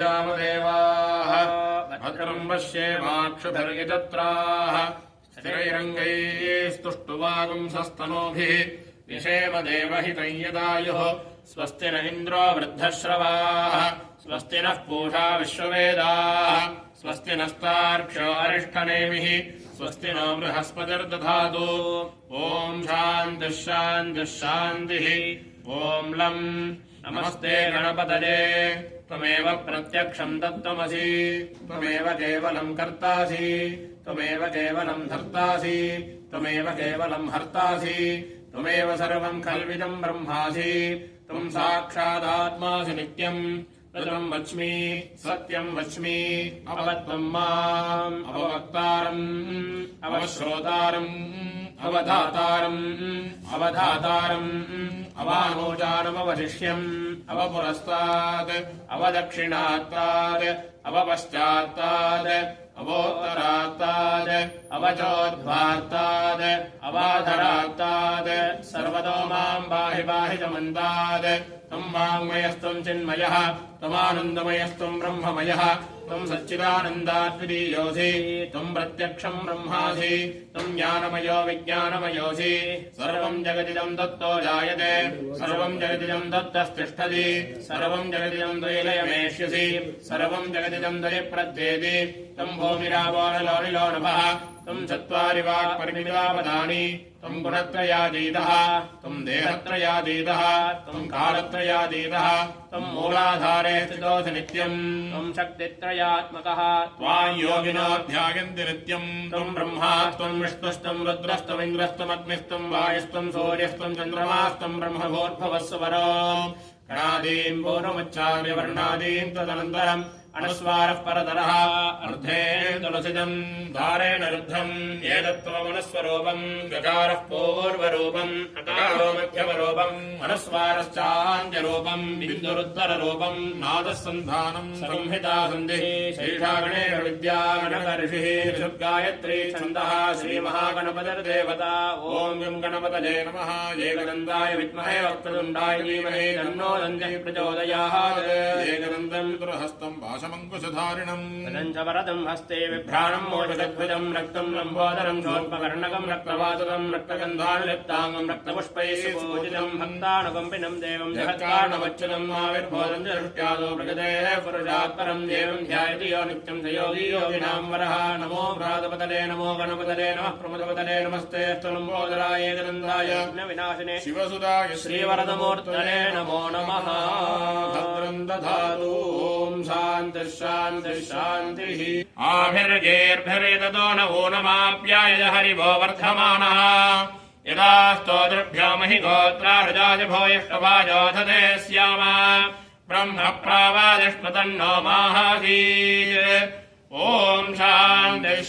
देवाः भद्रं पश्येमाक्षुभिर्यजत्राः स्थिरैरङ्गैस्तुष्टुवागुंसस्तनूभिः विषेम देवहितं यदायुः स्वस्ति न इन्द्रो वृद्धश्रवाः स्वस्ति नः पूषा विश्ववेदाः स्वस्ति नस्तार्क्ष्यो अरिष्ठनेमिः स्वस्ति नो बृहस्पतिर्दधातु ॐ शान्तिः शान्तिः शान्तिः ॐ लं नमस्ते गणपतये त्वमेव प्रत्यक्षं तत्त्वमसि त्वमेव केवलं कर्तासि त्वमेव केवलं धर्तासि त्वमेव केवलं हर्तासि त्वमेव सर्वं खल्विदं ब्रह्मासि त्वं साक्षादात्मासि नित्यम् ततं वच्मि सत्यं वच्मि अवत्वं माम् अववक्तारम् अवश्रोतारम् अवधातारम् अवधातारम् अवानोचारमवशिष्यम् अवपुरस्तात् अवदक्षिणात्तात् अवपश्चात्तात् अवोत्तरात्तात् अवचोद्ध्वात्तात् अवाधरात्तात् सर्वतो मां पाहि पाहि चमन्तात् त्वं वाङ्मयस्त्वं चिन्मयः त्वमानन्दमयस्त्वं ब्रह्ममयः त्वं सच्चिदानन्दाद्वितीयोऽसि त्वं प्रत्यक्षं ब्रह्मासि त्वं ज्ञानमयो विज्ञानमयोऽसि सर्वं जगदिदं तत्तो जायते सर्वं जगदिदं तत्तस्तिष्ठति सर्वं जगदिदं द्वैलयमेष्यसि सर्वं जगदिदं द्वयप्रत्येति त्वं भूमिरावो नलो नभः त्वं चत्वारि वाक्परिमितापदानि त्वं गुणत्रयातीतः त्वं देहत्रयातीतः त्वं कालत्रयातीतः त्वं मूलाधारे स्थितोऽसि नित्यम् त्वं शक्तित्रयात्मकः त्वां योगिनो ध्यायन्ति नित्यम् त्वं ब्रह्मा त्वं विष्णुस्त्वं रुद्रस्त्वमिन्द्रस्त्वमग्निस्त्वं वायुस्त्वं सूर्यस्त्वं चन्द्रमास्त्वं ब्रह्मभूर्भुवस्वरो गणादीन् पूर्वमुच्चार्य वर्णादीन् तदनन्तरम् अनुस्वारः परतरः अर्धे तुलसिदम् द्वारेण रुद्धम् एतत्त्वमनुस्वरूपम् गकारः पूर्वरूपम् अकारो मध्यमरूपम् अनुस्वारश्चान्त्यरूपम् बिन्दुरुत्तररूपम् नादः सन्धानम् संहिता सन्धिः शेषा गणेश विद्या गणकर्षिः ऋषुर्गायत्री छन्दः श्रीमहागणपतिर्देवता ॐ गं गणपतये नमः एकदन्ताय विद्महे वक्रतुण्डाय धीमहि तन्नो दन्तिः प्रचोदयात् एकदन्तं चतुर्हस्तं पाशमङ्कुशधारिणम् तदञ्च वरदं हस्ते बिभ्राणं मोदगद्भुजं रक्तं लम्बोदरं शोल्पकर्णकं रक्तवातुकं रक्तगन्धानुलिप्ताङ्गं रक्तपुष्पैः पूजितं भक्तानुकम्पिनं देवं जगत्कारणमच्युतं आविर्भोदं च दृष्ट्यादो प्रगतेः पुरुषात्परं देवं ध्यायति यो नित्यं स योगी योगिनां वरः नमो भ्रातपतले नमो गणपतले नमः प्रमदपतले नमस्ते स्तुलम्बोदराय एकदन्ताय विनाशिने शिवसुताय श्रीवरदमूर्तये नमो नमः भद्रं दधातु ॐ शान्तिः शान्तिः शान्तिः आभिर्गेर्भिरेततो नवो नमाप्याय हरिवो वर्धमानः यदा स्तोतृभ्यो महि गोत्रार्जाय भूयिष्ठवाजोधते स्याम ब्रह्म प्रावादिष्मतन्नो माहासीत् ॐ शान्तिः